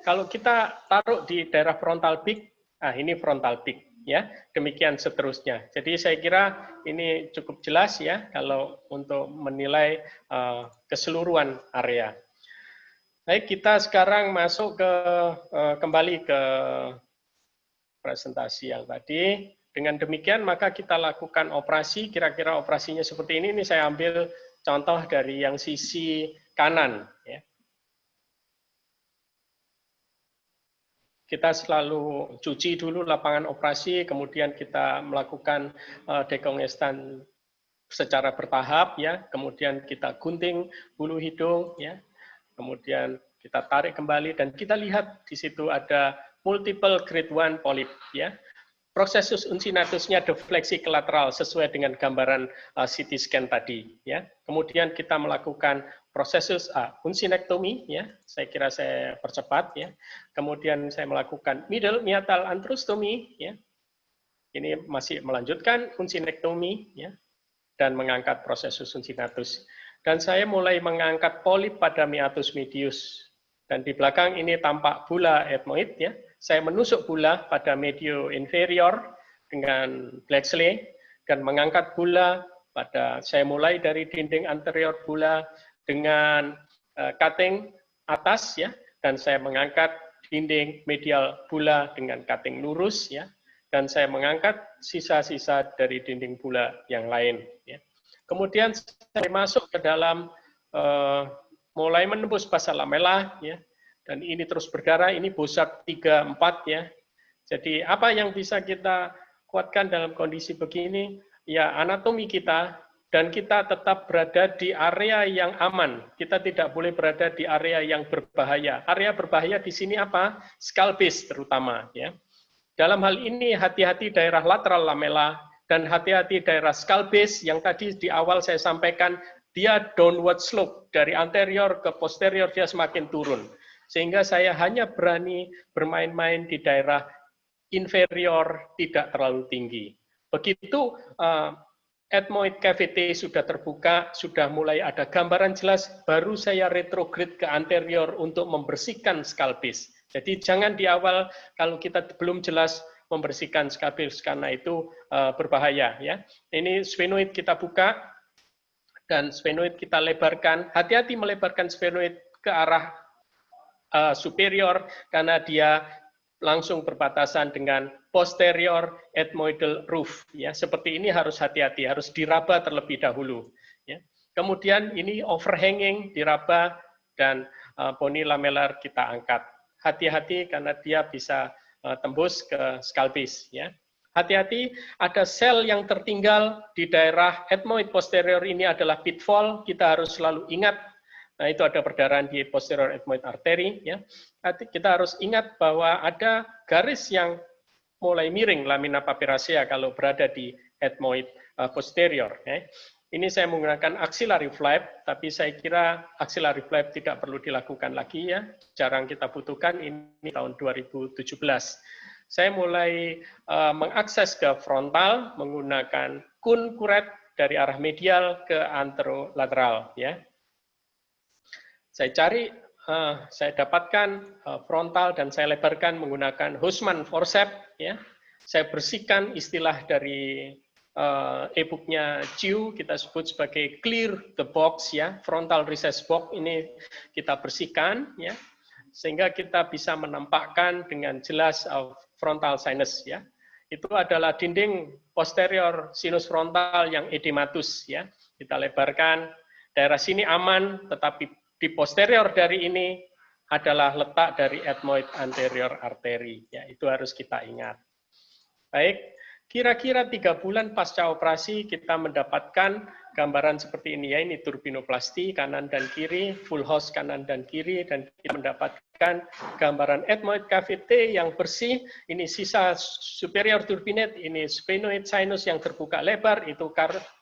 S2: Kalau kita taruh di daerah frontal peak, ini frontal peak ya. Demikian seterusnya. Jadi saya kira ini cukup jelas ya kalau untuk menilai keseluruhan area. Baik, kita sekarang masuk ke kembali ke presentasi yang tadi. Dengan demikian maka kita lakukan operasi, kira-kira operasinya seperti ini. Ini saya ambil contoh dari yang sisi kanan ya. Kita selalu cuci dulu lapangan operasi, kemudian kita melakukan dekongestan secara bertahap, ya. Kemudian kita gunting bulu hidung, ya. Kemudian kita tarik kembali dan kita lihat di situ ada multiple grade 1 polyp, ya. Prosesus uncinatusnya defleksi ke lateral sesuai dengan gambaran CT scan tadi, ya. Kemudian kita melakukan prosesus uncinectomy, ya. Saya kira saya percepat, ya. Kemudian saya melakukan middle meatal antrostomy, ya. Ini masih melanjutkan uncinectomy, ya, dan mengangkat prosesus uncinatus. Dan saya mulai mengangkat polip pada meatus medius. Dan di belakang ini tampak bula ethmoid, ya. Saya menusuk bula pada medio inferior dengan Blacksley dan mengangkat bula pada, saya mulai dari dinding anterior bula dengan cutting atas, ya, dan saya mengangkat dinding medial bula dengan cutting lurus, ya, dan saya mengangkat sisa-sisa dari dinding bula yang lain. Ya. Kemudian saya masuk ke dalam mulai menembus pasa lamela, ya, dan ini terus berdarah. Ini Bosat 3-4 ya. Jadi apa yang bisa kita kuatkan dalam kondisi begini? Ya anatomi kita, dan kita tetap berada di area yang aman. Kita tidak boleh berada di area yang berbahaya. Area berbahaya di sini apa? Skull base terutama. Ya. Dalam hal ini hati-hati daerah lateral lamela dan hati-hati daerah skull base yang tadi di awal saya sampaikan dia downward slope dari anterior ke posterior dia semakin turun. Sehingga saya hanya berani bermain-main di daerah inferior tidak terlalu tinggi. Begitu ethmoid cavity sudah terbuka, sudah mulai ada gambaran jelas, baru saya retrograde ke anterior untuk membersihkan skull base. Jadi jangan di awal kalau kita belum jelas membersihkan skull base karena itu berbahaya. Ya. Ini sphenoid kita buka dan sphenoid kita lebarkan. Hati-hati melebarkan sphenoid ke arah superior karena dia langsung berbatasan dengan posterior ethmoidal roof. Ya, seperti ini harus hati-hati, harus diraba terlebih dahulu. Ya. Kemudian ini overhanging, diraba, dan boni lamellar kita angkat. Hati-hati karena dia bisa tembus ke skull base. Ya. Hati-hati, ada sel yang tertinggal di daerah ethmoid posterior ini adalah pitfall, kita harus selalu ingat. Nah, itu ada perdarahan di posterior ethmoid artery. Ya. Kita harus ingat bahwa ada garis yang mulai miring lamina papyracea kalau berada di ethmoid posterior. Ya. Ini saya menggunakan axillary flap, tapi saya kira axillary flap tidak perlu dilakukan lagi ya. Jarang kita butuhkan, ini tahun 2017. Saya mulai mengakses ke frontal menggunakan kun kuret dari arah medial ke anterolateral. Ya. Saya cari, saya dapatkan frontal dan saya lebarkan menggunakan Husman forceps. Ya. Saya bersihkan istilah dari e-booknya Chiu, kita sebut sebagai clear the box, ya, frontal recess box ini kita bersihkan, ya, sehingga kita bisa menampakkan dengan jelas frontal sinus. Ya. Itu adalah dinding posterior sinus frontal yang edematus. Ya. Kita lebarkan, daerah sini aman, tetapi di posterior dari ini adalah letak dari ethmoid anterior artery. Ya, itu harus kita ingat. Baik, kira-kira 3 bulan pasca operasi kita mendapatkan gambaran seperti ini ya. Ini turbinoplasti kanan dan kiri, full host kanan dan kiri, dan kita mendapatkan gambaran ethmoid cavity yang bersih. Ini sisa superior turbinate, ini sphenoid sinus yang terbuka lebar, itu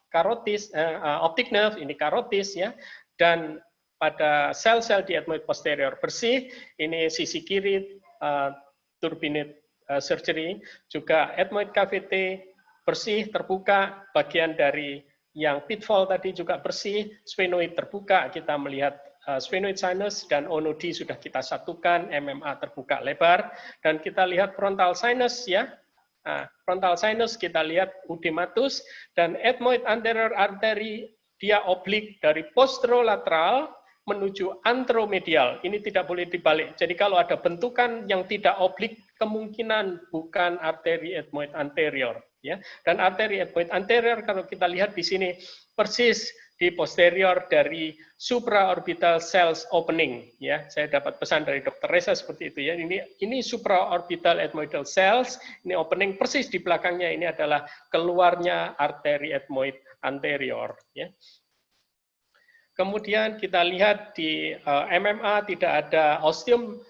S2: carotis, optic nerve, ini carotis ya, dan pada sel-sel di ethmoid posterior bersih, ini sisi kiri turbinate surgery, juga ethmoid cavity bersih, terbuka, bagian dari yang pitfall tadi juga bersih, sphenoid terbuka, kita melihat sphenoid sinus dan onodi sudah kita satukan, MMA terbuka lebar, dan kita lihat frontal sinus ya. Nah, frontal sinus kita lihat udematus, dan ethmoid anterior artery dia oblik dari posterolateral menuju anteromedial. Ini tidak boleh dibalik. Jadi kalau ada bentukan yang tidak oblik, kemungkinan bukan arteri ethmoid anterior. Ya. Dan arteri ethmoid anterior kalau kita lihat di sini persis di posterior dari supraorbital cells opening. Ya, saya dapat pesan dari Dr. Reza seperti itu ya. Ini supraorbital ethmoidal cells, ini opening persis di belakangnya ini adalah keluarnya arteri ethmoid anterior. Ya. Kemudian kita lihat di MMA tidak ada osteum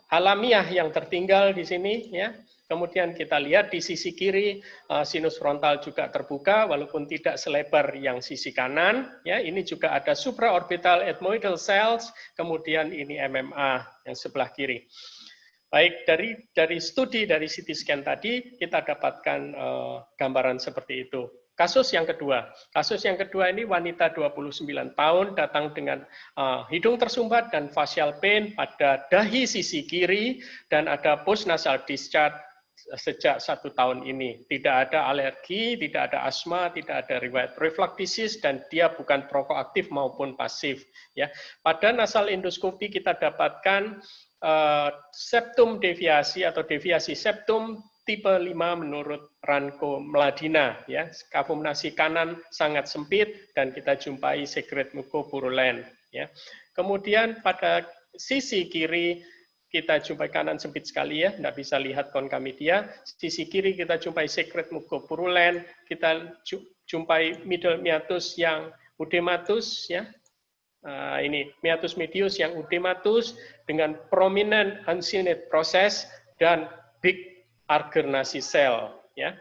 S2: alamiah yang tertinggal di sini. Ya. Kemudian kita lihat di sisi kiri sinus frontal juga terbuka walaupun tidak selebar yang sisi kanan. Ya, ini juga ada supraorbital ethmoidal cells. Kemudian ini MMA yang sebelah kiri. Baik, dari studi dari CT scan tadi kita dapatkan gambaran seperti itu. Kasus yang kedua ini wanita 29 tahun datang dengan hidung tersumbat dan facial pain pada dahi sisi kiri dan ada postnasal discharge sejak 1 tahun ini. Tidak ada alergi, tidak ada asma, tidak ada riwayat reflux disease, dan dia bukan perokok aktif maupun pasif. Ya. Pada nasal endoskopi kita dapatkan septum deviasi atau deviasi septum tipe 5 menurut Ranko Mladina, ya. Kafum nasi kanan sangat sempit dan kita jumpai secret mucopurulen, ya. Kemudian pada sisi kiri kita jumpai kanan sempit sekali, ya, tidak bisa lihat konkamedia. Sisi kiri kita jumpai secret mucopurulen, kita jumpai middle meatus yang udematus, ya. Ini meatus medius yang udematus dengan prominent uncinate process dan big Argernasi sel, ya.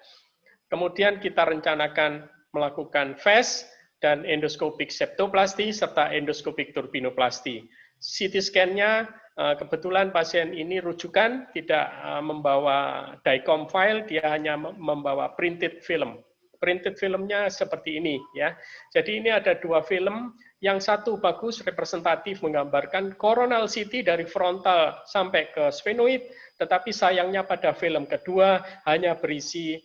S2: Kemudian kita rencanakan melakukan FAST dan endoskopik septoplasti serta endoskopik turbinoplasti. CT scan-nya kebetulan pasien ini rujukan tidak membawa DICOM file, dia hanya membawa printed film. Printed filmnya seperti ini, ya. Jadi ini ada dua film, yang satu bagus representatif menggambarkan coronal CT dari frontal sampai ke sphenoid, tetapi sayangnya pada film kedua hanya berisi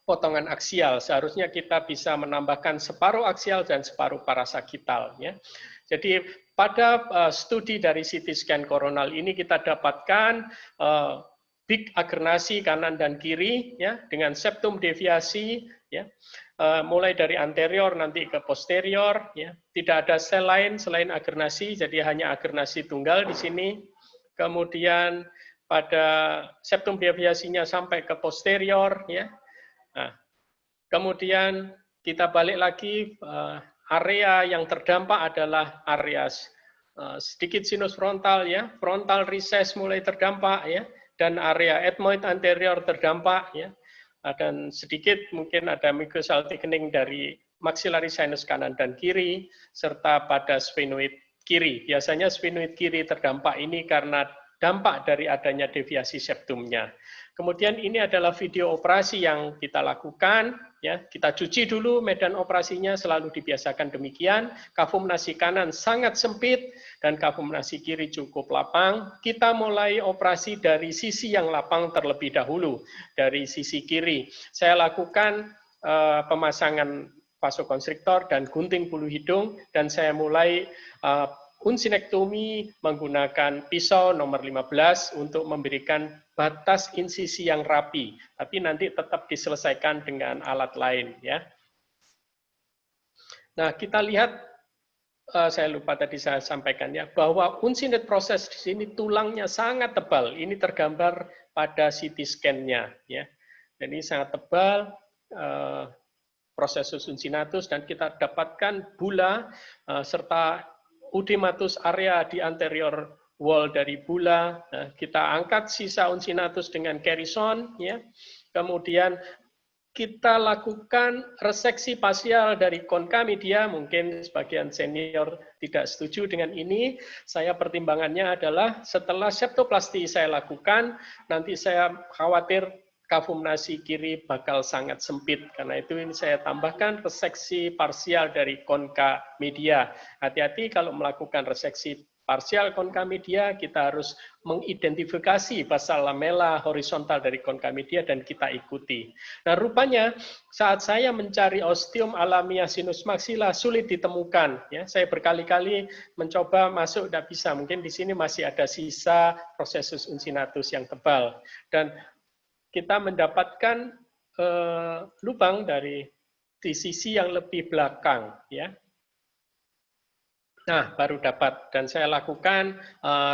S2: potongan aksial. Seharusnya kita bisa menambahkan separuh aksial dan separuh parasakital, ya. Jadi pada studi dari CT scan koronal ini kita dapatkan big agernasi kanan dan kiri, ya, dengan septum deviasi, ya, mulai dari anterior nanti ke posterior, ya. Tidak ada sel lain selain agernasi, jadi hanya agernasi tunggal di sini. Kemudian pada septum deviasinya sampai ke posterior, ya. Nah, kemudian kita balik lagi, area yang terdampak adalah area sedikit sinus frontal, ya, frontal recess mulai terdampak, ya, dan area ethmoid anterior terdampak, ya. Dan sedikit mungkin ada mucosal thickening dari maxillary sinus kanan dan kiri, serta pada sphenoid kiri. Biasanya sphenoid kiri terdampak ini karena dampak dari adanya deviasi septumnya. Kemudian ini adalah video operasi yang kita lakukan, ya. Kita cuci dulu medan operasinya, selalu dibiasakan demikian. Kafum nasi kanan sangat sempit dan kafum nasi kiri cukup lapang. Kita mulai operasi dari sisi yang lapang terlebih dahulu, dari sisi kiri. Saya lakukan pemasangan vasokonstriktor dan gunting bulu hidung, dan saya mulai unsinektomi menggunakan pisau nomor 15 untuk memberikan batas insisi yang rapi, tapi nanti tetap diselesaikan dengan alat lain, ya. Nah, kita lihat, saya lupa tadi saya sampaikan, ya, bahwa uncinate proses di sini tulangnya sangat tebal. Ini tergambar pada CT scan-nya, ya. Jadi sangat tebal, prosesus uncinatus, dan kita dapatkan bula serta udematus area di anterior wall dari bula. Nah, kita angkat sisa uncinatus dengan kerison, ya. Kemudian kita lakukan reseksi pasial dari konkamedia. Mungkin sebagian senior tidak setuju dengan ini. Saya pertimbangannya adalah setelah septoplasti saya lakukan, nanti saya khawatir kafum nasi kiri bakal sangat sempit. Karena itu ini saya tambahkan reseksi parsial dari konkamedia. Hati-hati kalau melakukan reseksi parsial konkamedia, kita harus mengidentifikasi basal lamela horizontal dari konkamedia dan kita ikuti. Nah, rupanya saat saya mencari osteum alamiah sinus maxilla sulit ditemukan, ya. Saya berkali-kali mencoba masuk, tidak bisa. Mungkin di sini masih ada sisa prosesus uncinatus yang tebal. Dan kita mendapatkan lubang di sisi yang lebih belakang, ya. Nah, baru dapat, dan saya lakukan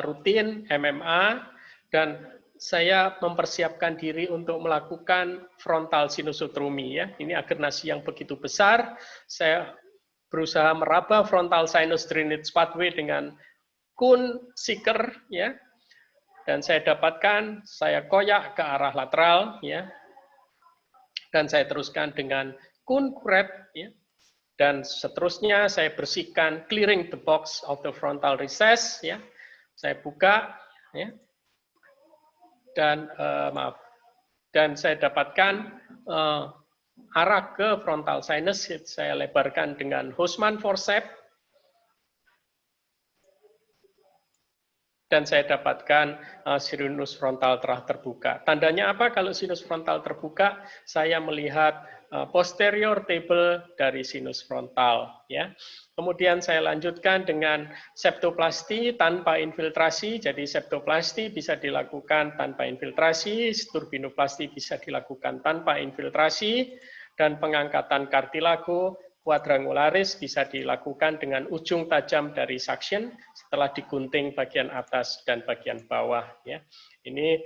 S2: rutin MMA, dan saya mempersiapkan diri untuk melakukan frontal sinusotomi, ya. Ini agernasi yang begitu besar. Saya berusaha meraba frontal sinus drainage pathway dengan Kuhn seeker, ya. Dan saya dapatkan, saya koyak ke arah lateral, ya. Dan saya teruskan dengan Kuhn curette, ya. Dan seterusnya saya bersihkan, clearing the box of the frontal recess, ya. Saya buka, ya. Dan dan saya dapatkan arah ke frontal sinus, saya lebarkan dengan Hosman forceps, dan saya dapatkan sinus frontal telah terbuka. Tandanya apa kalau sinus frontal terbuka? Saya melihat posterior table dari sinus frontal, ya. Kemudian saya lanjutkan dengan septoplasti tanpa infiltrasi. Jadi septoplasti bisa dilakukan tanpa infiltrasi, turbinoplasti bisa dilakukan tanpa infiltrasi, dan pengangkatan cartilago quadrangularis bisa dilakukan dengan ujung tajam dari suction setelah digunting bagian atas dan bagian bawah. Ya. Ini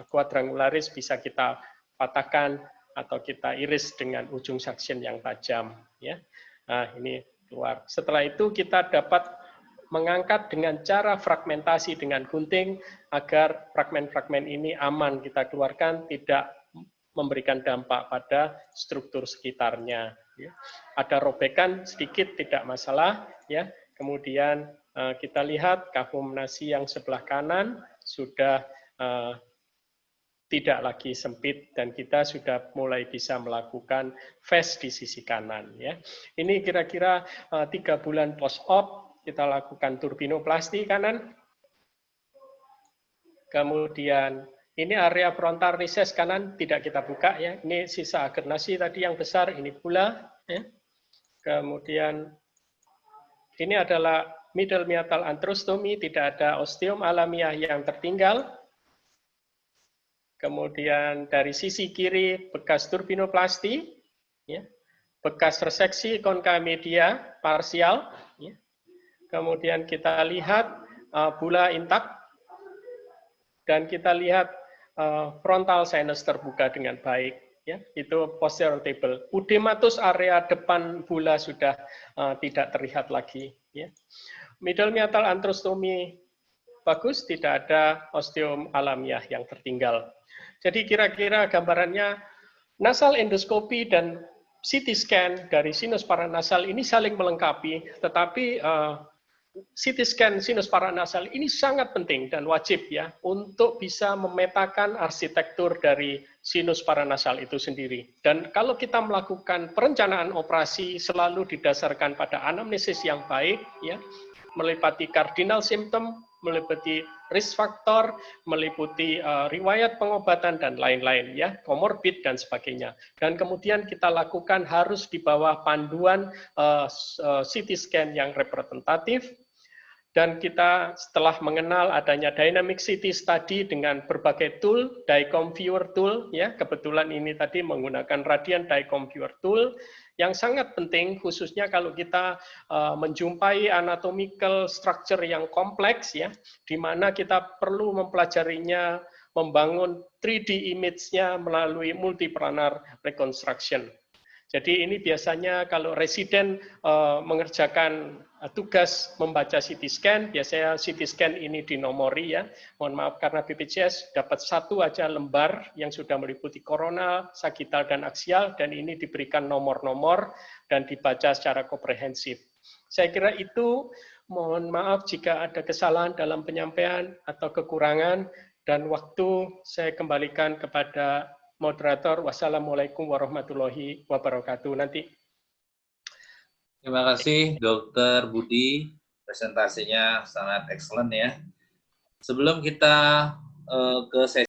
S2: quadrangularis bisa kita patahkan atau kita iris dengan ujung suction yang tajam. Ya. Nah, ini keluar. Setelah itu kita dapat mengangkat dengan cara fragmentasi dengan gunting agar fragmen-fragmen ini aman kita keluarkan, tidak memberikan dampak pada struktur sekitarnya. Ya. Ada robekan sedikit tidak masalah. Ya. Kemudian kita lihat kafum nasi yang sebelah kanan sudah tidak lagi sempit dan kita sudah mulai bisa melakukan FAST di sisi kanan. Ya. Ini kira-kira 3 bulan post-op kita lakukan turbinoplasti kanan. Kemudian ini area frontal recess kanan tidak kita buka ya. Ini sisa agar nasi tadi yang besar, ini pula. Ya. Kemudian ini adalah middle meatal antrostomy, tidak ada osteom alamiah yang tertinggal. Kemudian dari sisi kiri bekas turbinoplasti, ya, bekas reseksi konka media parsial, ya. Kemudian kita lihat bula intak, dan kita lihat frontal sinus terbuka dengan baik. Ya, itu posterior table. Udematus area depan bula sudah tidak terlihat lagi. Ya. Middle meatal antrostomy bagus, tidak ada osteom alamiah yang tertinggal. Jadi kira-kira gambarannya nasal endoskopi dan CT scan dari sinus paranasal ini saling melengkapi, tetapi CT scan sinus paranasal ini sangat penting dan wajib ya untuk bisa memetakan arsitektur dari sinus paranasal itu sendiri. Dan kalau kita melakukan perencanaan operasi selalu didasarkan pada anamnesis yang baik ya, meliputi cardinal symptom, meliputi risk factor, meliputi riwayat pengobatan dan lain-lain ya, komorbid dan sebagainya. Dan kemudian kita lakukan harus di bawah panduan CT scan yang representatif. Dan kita setelah mengenal adanya dynamic CT study dengan berbagai tool, DICOM viewer tool ya, kebetulan ini tadi menggunakan Radian DICOM viewer tool yang sangat penting khususnya kalau kita menjumpai anatomical structure yang kompleks ya, di mana kita perlu mempelajarinya, membangun 3D image-nya melalui multiplanar reconstruction. Jadi ini biasanya kalau residen mengerjakan tugas membaca CT scan, biasanya CT scan ini dinomori ya. Mohon maaf karena BPJS dapat satu aja lembar yang sudah meliputi koronal, sagital, dan aksial, dan ini diberikan nomor-nomor dan dibaca secara komprehensif. Saya kira itu, mohon maaf jika ada kesalahan dalam penyampaian atau kekurangan, dan waktu saya kembalikan kepada moderator. Wassalamualaikum warahmatullahi wabarakatuh. Nanti.
S1: Terima kasih Dr. Budi, presentasinya sangat excellent ya. Sebelum kita ke sesi